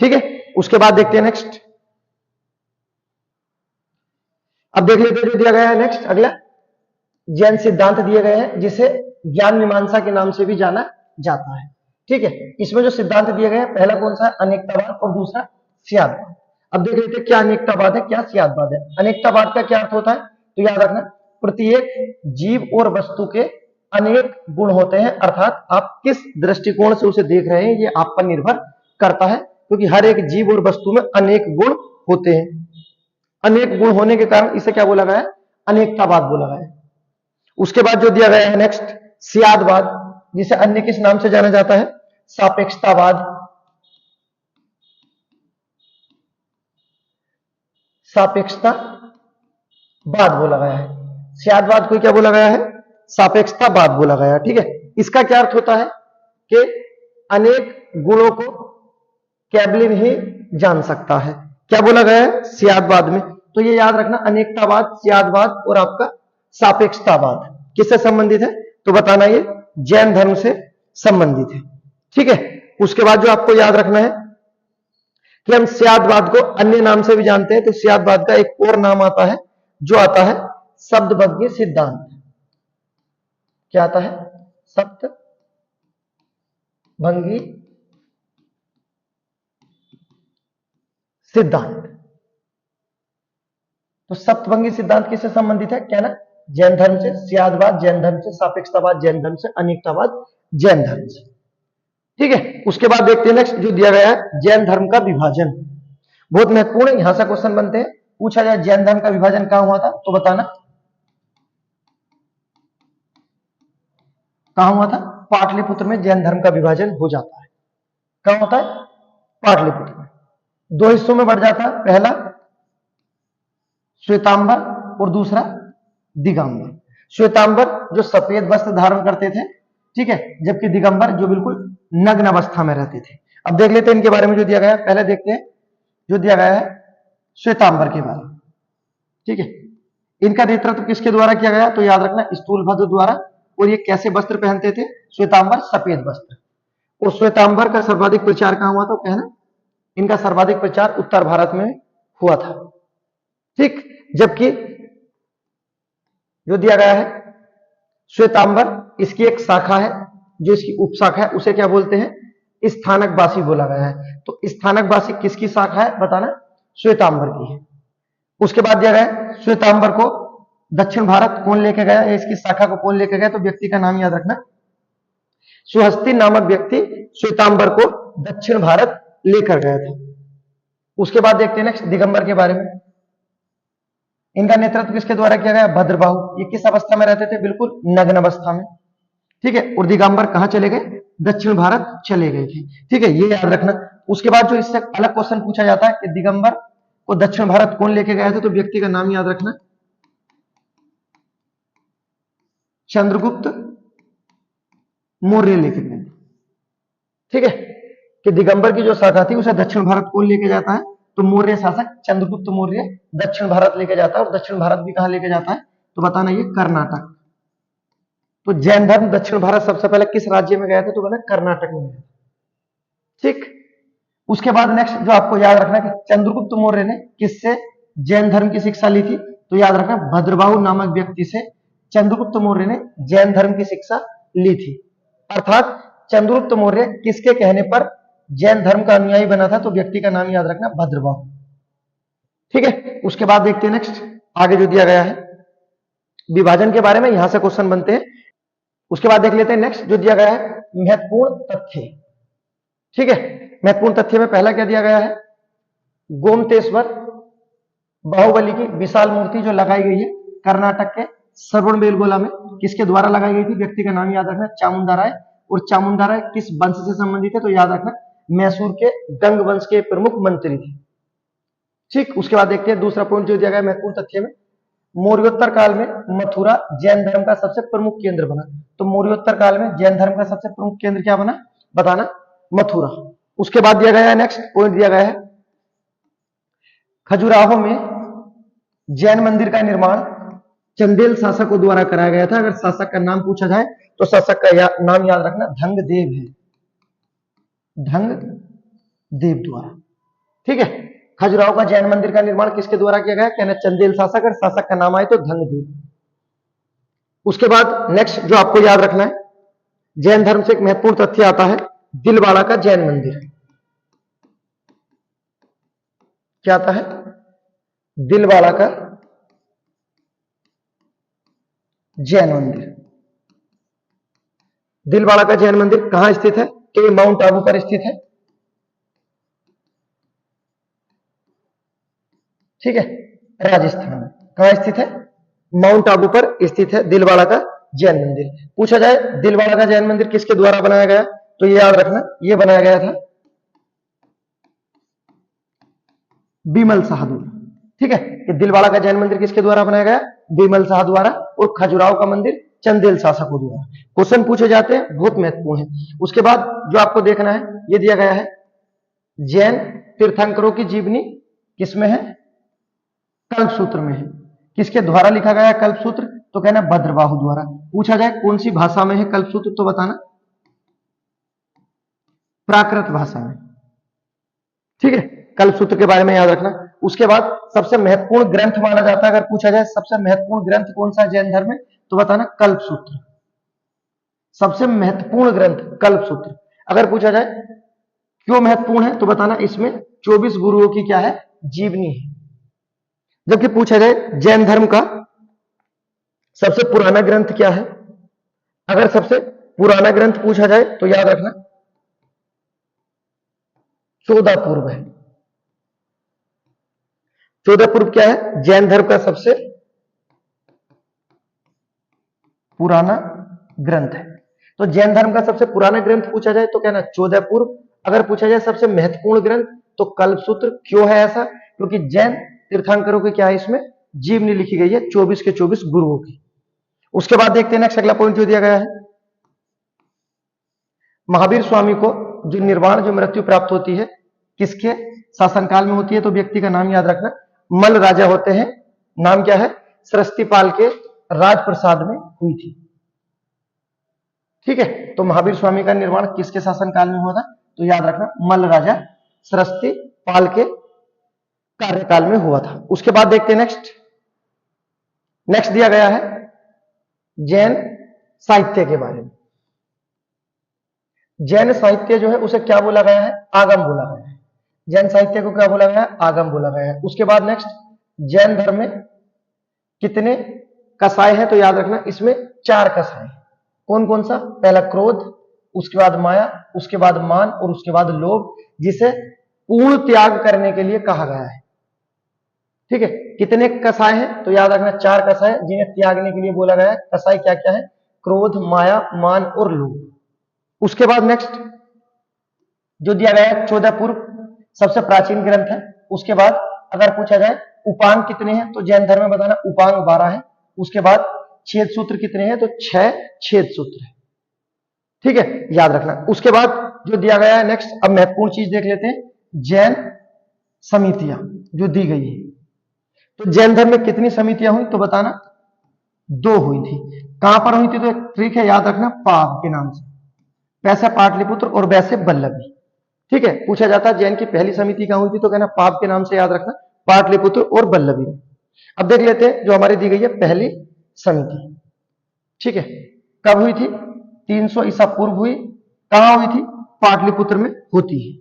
ठीक है, उसके बाद देखते हैं नेक्स्ट। अब देख लेते हैं जो दिया गया है नेक्स्ट। अगला जैन सिद्धांत दिए गए हैं, जिसे ज्ञान मीमांसा के नाम से भी जाना जाता है। ठीक है, इसमें जो सिद्धांत दिए गए हैं, पहला कौन सा है? अनेकतावाद और दूसरा स्यादवाद। अब देख लेते हैं क्या अनेकतावाद है, क्या स्यादवाद है। अनेकतावाद का क्या अर्थ होता है? तो याद रखना, प्रत्येक जीव और वस्तु के अनेक गुण होते हैं, अर्थात आप किस दृष्टिकोण से उसे देख रहे हैं ये आप पर निर्भर करता है, क्योंकि हर एक जीव और वस्तु में अनेक गुण होते हैं। अनेक गुण होने के कारण इसे क्या बोला गया है? अनेकतावाद बोला गया है। उसके बाद जो दिया गया है नेक्स्ट स्यादवाद, जिसे अन्य किस नाम से जाना जाता है? सापेक्षतावाद। सापेक्षतावाद बोला गया है। स्यादवाद को क्या बोला गया है? सापेक्षतावाद बोला गया है। ठीक है, इसका क्या अर्थ होता है? कि अनेक गुणों को कैबलिन ही जान सकता है। क्या बोला गया है स्यादवाद में? तो ये याद रखना, अनेकतावाद, स्यादवाद और आपका सापेक्षतावाद किससे संबंधित है? तो बताना ये जैन धर्म से संबंधित है। ठीक है, उसके बाद जो आपको याद रखना है कि हम स्यादवाद को अन्य नाम से भी जानते हैं। तो स्यादवाद का एक और नाम आता है, जो आता है शब्दभंगी सिद्धांत। क्या आता है? शब्दभंगी सिद्धांत। तो सप्तभंगी सिद्धांत किससे संबंधित है? क्या ना? जैन धर्म से। स्यादवाद जैन धर्म से, सापेक्षतावाद जैन धर्म से, अनेकतावाद जैन धर्म से। ठीक है, उसके बाद देखते हैं नेक्स्ट जो दिया गया है जैन धर्म का विभाजन। बहुत महत्वपूर्ण है, यहां से क्वेश्चन बनते हैं। पूछा जाए जैन धर्म का विभाजन कहां हुआ था, तो बताना कहां हुआ था? पाटलिपुत्र में जैन धर्म का विभाजन हो जाता है। कहां होता है? पाटलिपुत्र में। दो हिस्सों में बढ़ जाता है, पहला श्वेतांबर और दूसरा दिगंबर। श्वेतांबर जो सफेद वस्त्र धारण करते थे, ठीक है, जबकि दिगंबर जो बिल्कुल नग्न अवस्था में रहते थे। अब देख लेते हैं इनके बारे में जो दिया गया है। पहले देखते हैं जो दिया गया है श्वेतांबर के बारे में। ठीक है, इनका नेतृत्व किसके द्वारा किया गया? तो याद रखना स्थूलभद्र द्वारा। और ये कैसे वस्त्र पहनते थे? श्वेतांबर सफेद वस्त्र। और श्वेतांबर का सर्वाधिक प्रचार कहां हुआ था? कहना, इनका सर्वाधिक प्रचार उत्तर भारत में हुआ था। ठीक, जबकि जो दिया गया है श्वेतांबर, इसकी एक शाखा है, जो इसकी उपशाखा है, उसे क्या बोलते हैं? स्थानकवासी बोला गया है। तो स्थानकवासी किसकी शाखा है? बताना, श्वेतांबर की है। उसके बाद दिया गया है श्वेतांबर को दक्षिण भारत कौन लेके गया, या इसकी शाखा को कौन लेके गया? तो व्यक्ति का नाम याद रखना, सुहस्ती नामक व्यक्ति श्वेतांबर को दक्षिण भारत लेकर गया था। उसके बाद देखते हैं नेक्स्ट दिगंबर के बारे में। इनका नेतृत्व किसके द्वारा किया गया? भद्रबाहु। ये किस अवस्था में रहते थे? बिल्कुल नग्न अवस्था में। ठीक है, और दिगंबर कहां चले गए? दक्षिण भारत चले गए थे। ठीक है, ये याद रखना। उसके बाद जो इससे अलग क्वेश्चन पूछा जाता है कि दिगंबर को दक्षिण भारत कौन लेके गया था, तो व्यक्ति का नाम याद रखना, चंद्रगुप्त मौर्य लेके गए। ठीक है, कि दिगंबर की जो शाखा थी उसे दक्षिण भारत कौन लेके जाता है? तो मौर्य शासक चंद्रगुप्त मौर्य दक्षिण भारत लेके जाता है। और दक्षिण भारत भी कहां लेके जाता है? तो बताना, ये कर्नाटक। तो जैन धर्म दक्षिण भारत सबसे पहले किस राज्य में गया था? तो बना कर्नाटक में गया। ठीक, उसके बाद नेक्स्ट जो आपको याद रखना है कि चंद्रगुप्त मौर्य ने किससे जैन धर्म की शिक्षा ली थी? तो याद रखना भद्रबाहु नामक व्यक्ति से चंद्रगुप्त मौर्य ने जैन धर्म की शिक्षा ली थी। अर्थात चंद्रगुप्त मौर्य किसके कहने पर जैन धर्म का अनुयायी बना था, तो व्यक्ति का नाम याद रखना भद्रबाहु। ठीक है, उसके बाद देखते हैं नेक्स्ट आगे जो दिया गया है विभाजन के बारे में, यहां से क्वेश्चन बनते हैं। उसके बाद देख लेते हैं नेक्स्ट जो दिया गया है महत्वपूर्ण तथ्य। ठीक है, महत्वपूर्ण तथ्य में पहला क्या दिया गया है, गोमतेश्वर बाहुबली की विशाल मूर्ति जो लगाई गई है कर्नाटक के श्रवणबेलगोला में, किसके द्वारा लगाई गई थी, व्यक्ति का नाम याद रखना चामुंडा राय। और चामुंडा राय किस वंश से संबंधित है, तो याद रखना मैसूर के गंग वंश के प्रमुख मंत्री थे। ठीक, उसके बाद देखते हैं दूसरा पॉइंट जो दिया गया महत्वपूर्ण तथ्य में, मौर्योत्तर काल में मथुरा जैन धर्म का सबसे प्रमुख केंद्र बना। तो मौर्योत्तर काल में जैन धर्म का सबसे प्रमुख केंद्र क्या बना, बताना, मथुरा। उसके बाद दिया गया है नेक्स्ट पॉइंट दिया गया है खजुराहो में जैन मंदिर का निर्माण चंदेल शासकों द्वारा कराया गया था। अगर शासक का नाम पूछा जाए तो शासक का नाम याद रखना धंगदेव है, धंगदेव द्वारा। ठीक है, खजुराहो का जैन मंदिर का निर्माण किसके द्वारा किया गया, कहना चंदेल शासक। अगर शासक का नाम आए तो धंगदेव। उसके बाद नेक्स्ट जो आपको याद रखना है, जैन धर्म से एक महत्वपूर्ण तथ्य आता है दिलवाड़ा का जैन मंदिर। क्या आता है, दिलवाड़ा का जैन मंदिर। दिलवाड़ा का जैन मंदिर कहां स्थित है, तो ये माउंट आबू पर स्थित है। ठीक है, राजस्थान में कहां स्थित है, माउंट आबू पर स्थित है दिलवाड़ा का जैन मंदिर। पूछा जाए दिलवाड़ा का जैन मंदिर किसके द्वारा बनाया गया, तो ये याद रखना ये बनाया गया था बीमल शाह द्वारा। ठीक है, कि दिलवाड़ा का जैन मंदिर किसके द्वारा बनाया गया, बीमल शाह द्वारा। और खजुराहो का मंदिर चंदेल शासकों द्वारा। क्वेश्चन पूछे जाते हैं, बहुत महत्वपूर्ण है। उसके बाद जो आपको देखना है ये दिया गया है जैन तीर्थंकरों की जीवनी किसमें है, कल्पसूत्र में है। किसके द्वारा लिखा गया कल्पसूत्र, तो कहना भद्रबाहु द्वारा। पूछा जाए कौन सी भाषा में है कल्पसूत्र, तो बताना प्राकृत भाषा में। ठीक है, कल्पसूत्र के बारे में याद रखना। उसके बाद सबसे महत्वपूर्ण ग्रंथ माना जाता है, अगर पूछा जाए सबसे महत्वपूर्ण ग्रंथ कौन सा है जैन धर्म में, तो बताना कल्पसूत्र। सबसे महत्वपूर्ण ग्रंथ कल्पसूत्र। अगर पूछा जाए क्यों महत्वपूर्ण है, तो बताना इसमें 24 गुरुओं की क्या है, जीवनी है। जबकि पूछा जाए जैन धर्म का सबसे पुराना ग्रंथ क्या है, अगर सबसे पुराना ग्रंथ पूछा जाए तो याद रखना 14 पूर्व है। 14 पूर्व क्या है, जैन धर्म का सबसे पुराना ग्रंथ है। तो जैन धर्म का सबसे पुराना ग्रंथ पूछा जाए तो कहना 14 पूर्व। अगर पूछा जाए सबसे महत्वपूर्ण ग्रंथ तो कल्पसूत्र। क्यों है ऐसा, क्योंकि जैन तीर्थंकरों की क्या है इसमें जीवनी लिखी गई है 24 के 24 गुरुओं की। उसके बाद देखते हैं नेक्स्ट अगला पॉइंट जो दिया गया है, महावीर स्वामी को जो निर्वाण जो मृत्यु प्राप्त होती है किसके शासनकाल में होती है, तो व्यक्ति का नाम याद रखना मल्ल राजा होते हैं। नाम क्या है, सरस्तीपाल के राजप्रसाद में हुई थी। ठीक है, तो महावीर स्वामी का निर्माण किसके शासनकाल में हुआ था, तो याद रखना मल्ल राजा सरस्तीपाल के कार्यकाल में हुआ था। उसके बाद देखते हैं नेक्स्ट दिया गया है जैन साहित्य के बारे में। जैन साहित्य जो है उसे क्या बोला गया है, आगम बोला गया है। जैन साहित्य को क्या बोला गया है, आगम बोला गया है। उसके बाद नेक्स्ट जैन धर्म में कितने कसाय है, तो याद रखना इसमें 4 कसाय। कौन कौन सा, पहला क्रोध, उसके बाद माया, उसके बाद मान और उसके बाद लोभ, जिसे पूर्ण त्याग करने के लिए कहा गया है। ठीक है, कितने कसाय हैं, तो याद रखना 4 कसाय जिन्हें त्यागने के लिए बोला गया है। कसाय क्या क्या है, क्रोध, माया, मान और लोभ। उसके बाद नेक्स्ट जो दिया गया है 14 पूर्व सबसे प्राचीन ग्रंथ है। उसके बाद अगर पूछा जाए उपांग कितने हैं, तो जैन धर्म में बताना उपांग 12 है। उसके बाद छेद सूत्र कितने हैं, तो 6 छेद सूत्र है। ठीक है, याद रखना। उसके बाद जो दिया गया है नेक्स्ट, अब महत्वपूर्ण चीज देख लेते हैं, जैन समितियां जो दी गई है। तो जैन धर्म में कितनी समितियां हुई, तो बताना 2 हुई थी। कहां पर हुई थी, तो एक ट्रिक है याद रखना, पाव के नाम से, वैसे पाटलिपुत्र और वैसे बल्लभी। ठीक है, पूछा जाता है जैन की पहली समिति कहां हुई थी, तो कहना पाव के नाम से याद रखना, पाटलिपुत्र और बल्लभी। अब देख लेते हैं जो हमारी दी गई है पहली समिति। ठीक है, कब हुई थी? 300 ईसा पूर्व हुई। कहां हुई थी? पाटलिपुत्र में होती है।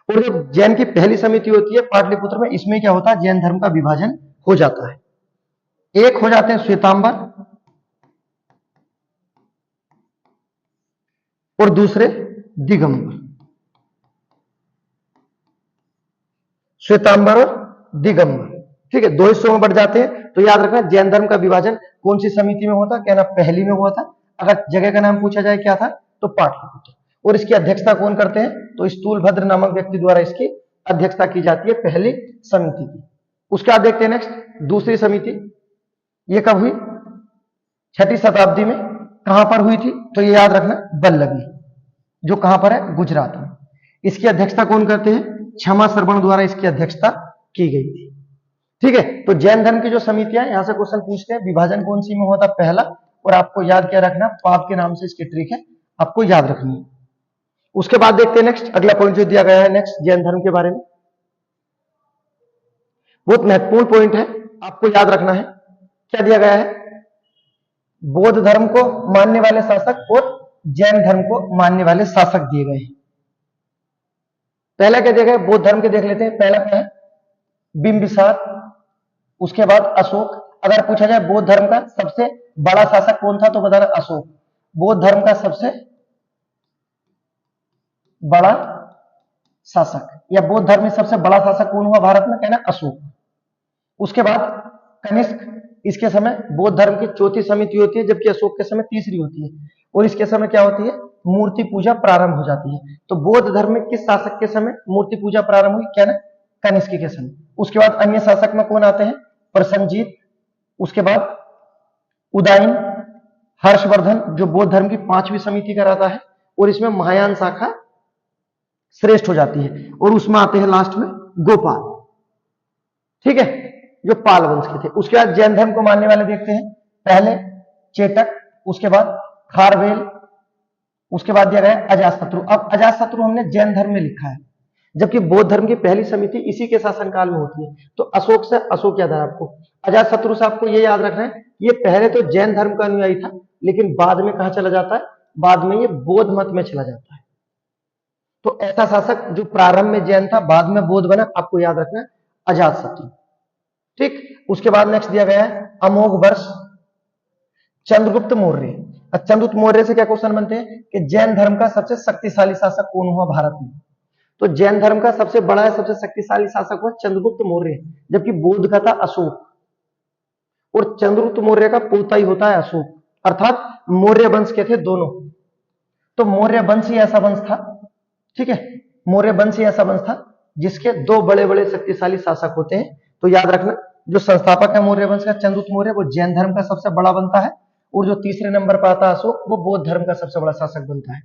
और जब जैन की पहली समिति होती है पाटलिपुत्र में, इसमें क्या होता है? जैन धर्म का विभाजन हो जाता है। एक हो जाते हैं श्वेतांबर और दूसरे दिगंबर। श्वेतांबर और दिगंबर, ठीक है, दो हिस्सों में बढ़ जाते हैं। तो याद रखना जैन धर्म का विभाजन कौन सी समिति में होता? क्या ना, पहली में हुआ था। अगर जगह का नाम पूछा जाए क्या था, तो पाटलिपुत्र। और इसकी अध्यक्षता कौन करते हैं? तो स्थूलभद्र नामक व्यक्ति द्वारा इसकी अध्यक्षता की जाती है पहली समिति की। उसके बाद देखते हैं नेक्स्ट दूसरी समिति। ये कब हुई? 6वीं शताब्दी में। कहां पर हुई थी? तो ये याद रखना बल्लभी, जो कहां पर है? गुजरात में। इसकी अध्यक्षता कौन करते हैं? क्षमा श्रवण द्वारा इसकी अध्यक्षता की गई थी। ठीक है, तो जैन धर्म की जो समितियां, यहां से क्वेश्चन पूछते हैं विभाजन कौन सी में होता? पहला। और आपको याद क्या रखना? पाप के नाम से इसकी ट्रिक है, आपको याद रखनी है। उसके बाद देखते हैं नेक्स्ट अगला पॉइंट जो दिया गया है नेक्स्ट जैन धर्म के बारे में। बहुत महत्वपूर्ण पॉइंट है, आपको याद रखना है। क्या दिया गया है? बौद्ध धर्म को मानने वाले शासक और जैन धर्म को मानने वाले शासक दिए गए हैं। पहला क्या दिया गया? बौद्ध धर्म के देख लेते हैं। पहला क्या है? बिंबिसार। उसके बाद अशोक। अगर पूछा जाए बौद्ध धर्म का सबसे बड़ा शासक कौन था, तो बताना अशोक। बौद्ध धर्म का सबसे बड़ा शासक या बौद्ध धर्म में सबसे बड़ा शासक कौन हुआ भारत में? कहना अशोक। उसके बाद कनिष्क। इसके समय बौद्ध धर्म की चौथी समिति होती है, जबकि अशोक के समय तीसरी होती है। और इसके समय क्या होती है? मूर्ति पूजा प्रारंभ हो जाती है। तो बौद्ध धर्म में किस शासक के समय मूर्ति पूजा प्रारंभ हुई? क्या ना, कनिष्क के समय। उसके बाद अन्य शासक में कौन आते हैं? प्रसन्नजीत। उसके बाद उदयन, हर्षवर्धन, जो बौद्ध धर्म की 5वीं समिति कराता है। और इसमें महायान शाखा श्रेष्ठ हो जाती है। और उसमें आते हैं लास्ट में गोपाल, ठीक है, जो पाल वंश के थे। उसके बाद जैन धर्म को मानने वाले देखते हैं। पहले चेटक, उसके बाद खारवेल, उसके बाद दिया गया अजातशत्रु। अब अजातशत्रु हमने जैन धर्म में लिखा है, जबकि बौद्ध धर्म की पहली समिति इसी के शासनकाल में होती है। तो अशोक से अशोक याद है आपको। अजातशत्रु से आपको ये याद रखना है, ये पहले तो जैन धर्म का अनुयायी था, लेकिन बाद में कहां चला जाता है? बाद में ये बौद्ध मत में चला जाता है। तो ऐसा शासक जो प्रारंभ में जैन था, बाद में बौद्ध बना, आपको याद रखना है अजातशत्रु। ठीक, उसके बाद नेक्स्ट दिया गया है अमोघ वर्ष, चंद्रगुप्त मौर्य। चंद्रगुप्त मौर्य से क्या क्वेश्चन बनते हैं कि जैन धर्म का सबसे शक्तिशाली शासक कौन हुआ भारत में? तो जैन धर्म का सबसे बड़ा है, सबसे शक्तिशाली शासक हुआ चंद्रगुप्त मौर्य, जबकि बौद्ध का था अशोक। और चंद्रगुप्त मौर्य का पोता ही होता है अशोक, अर्थात मौर्य वंश के थे दोनों। तो मौर्य वंश ही ऐसा वंश था, ठीक है, मौर्य वंश ही ऐसा वंश था जिसके दो बड़े बड़े शक्तिशाली शासक होते हैं। तो याद रखना, जो संस्थापक है मौर्य वंश का चंद्रगुप्त मौर्य, वो जैन धर्म का सबसे बड़ा बनता है। और जो तीसरे नंबर पर आता है अशोक, वो बौद्ध धर्म का सबसे बड़ा शासक बनता है।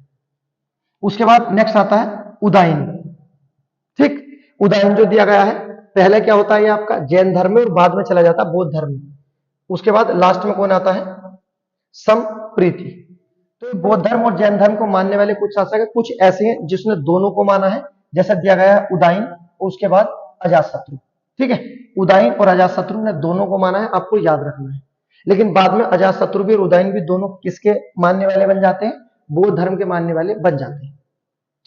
उसके बाद नेक्स्ट आता है उदयन। ठीक, उदयन जो दिया गया है, पहले क्या होता है ये आपका जैन धर्म में, और बाद में चला जाता है बौद्ध धर्म में। उसके बाद लास्ट में कौन आता है? समप्रीति। तो बौद्ध धर्म और जैन धर्म को मानने वाले कुछ शासक है, कुछ ऐसे हैं जिसने दोनों को माना है, जैसा दिया गया है उदयन और उसके बाद अजातशत्रु। ठीक है, उदयन और अजातशत्रु ने दोनों को माना है, आपको याद रखना है। लेकिन बाद में अजातशत्रु भी और उदयन भी दोनों किसके मानने वाले बन जाते हैं? बौद्ध धर्म के मानने वाले बन जाते हैं।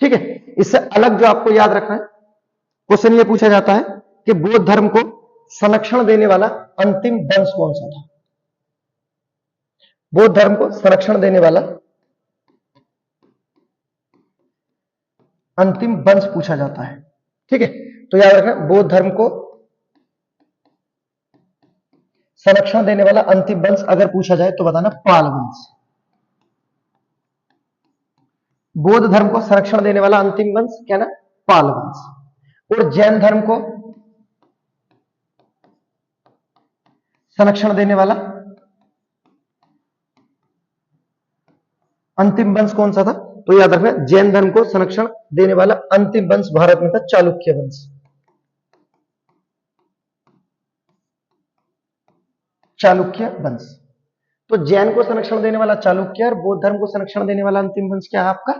ठीक है, इससे अलग जो आपको याद रखना है, क्वेश्चन ये पूछा जाता है कि बौद्ध धर्म को संरक्षण देने वाला अंतिम वंश कौन सा था? बौद्ध धर्म को संरक्षण देने वाला अंतिम वंश पूछा जाता है। ठीक है, तो याद रखना, बौद्ध धर्म को संरक्षण देने वाला अंतिम वंश अगर पूछा जाए तो बताना पाल वंश। बौद्ध धर्म को संरक्षण देने वाला अंतिम वंश क्या ना? पाल वंश। और जैन धर्म को संरक्षण देने वाला अंतिम वंश कौन सा था? तो याद रखना, जैन धर्म को संरक्षण देने वाला अंतिम वंश भारत में था चालुक्य वंश। चालुक्य वंश। तो जैन को संरक्षण देने वाला चालुक्य और बौद्ध धर्म को संरक्षण देने वाला अंतिम वंश क्या है आपका?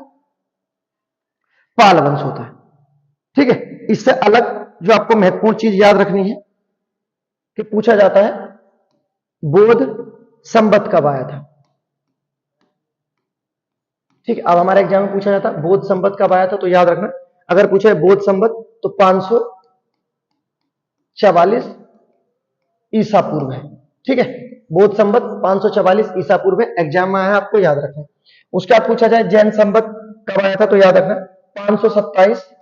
पाल वंश होता है। ठीक है, इससे अलग जो आपको महत्वपूर्ण चीज याद रखनी है, कि पूछा जाता है बौद्ध संवत कब आया था। ठीक है, अब हमारे एग्जाम में पूछा जाता बौद्ध संवत कब आया था, तो याद रखना अगर पूछे बौद्ध संवत तो 544 ईसा पूर्व है। ठीक है, बौद्ध संवत 544 ईसा पूर्व है, एग्जाम में आया आपको याद रखना। उसके बाद पूछा जाए जैन संवत कब आया था, तो याद रखना 527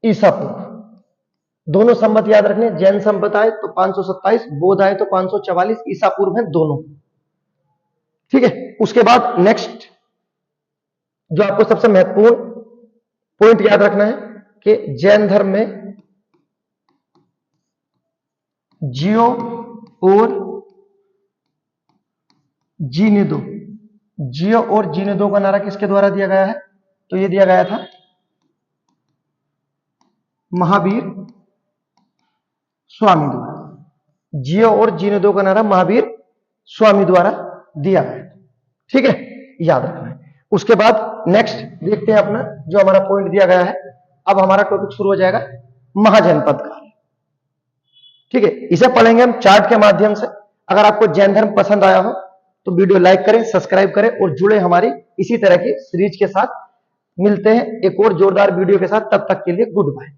ईसा पूर्व। दोनों संवत याद रखने, जैन संवत आए तो 527, बौद्ध आए तो 544 ईसा पूर्व है दोनों। ठीक है, उसके बाद नेक्स्ट जो आपको सबसे महत्वपूर्ण पॉइंट याद रखना है कि जैन धर्म में जियो और जीने दो, जियो और जीने दो का नारा किसके द्वारा दिया गया है, तो ये दिया गया था महावीर स्वामी द्वारा। जियो और जीने दो का नारा महावीर स्वामी द्वारा दिया गया। ठीक है, याद रखना है। उसके बाद नेक्स्ट देखते हैं अपना जो हमारा पॉइंट दिया गया है। अब हमारा टॉपिक शुरू हो जाएगा महाजनपद काल। ठीक है, इसे पढ़ेंगे हम चार्ट के माध्यम से। अगर आपको जैन धर्म पसंद आया हो तो वीडियो लाइक करें, सब्सक्राइब करें और जुड़े हमारी इसी तरह की सीरीज के साथ। मिलते हैं एक और जोरदार वीडियो के साथ, तब तक के लिए गुड बाय।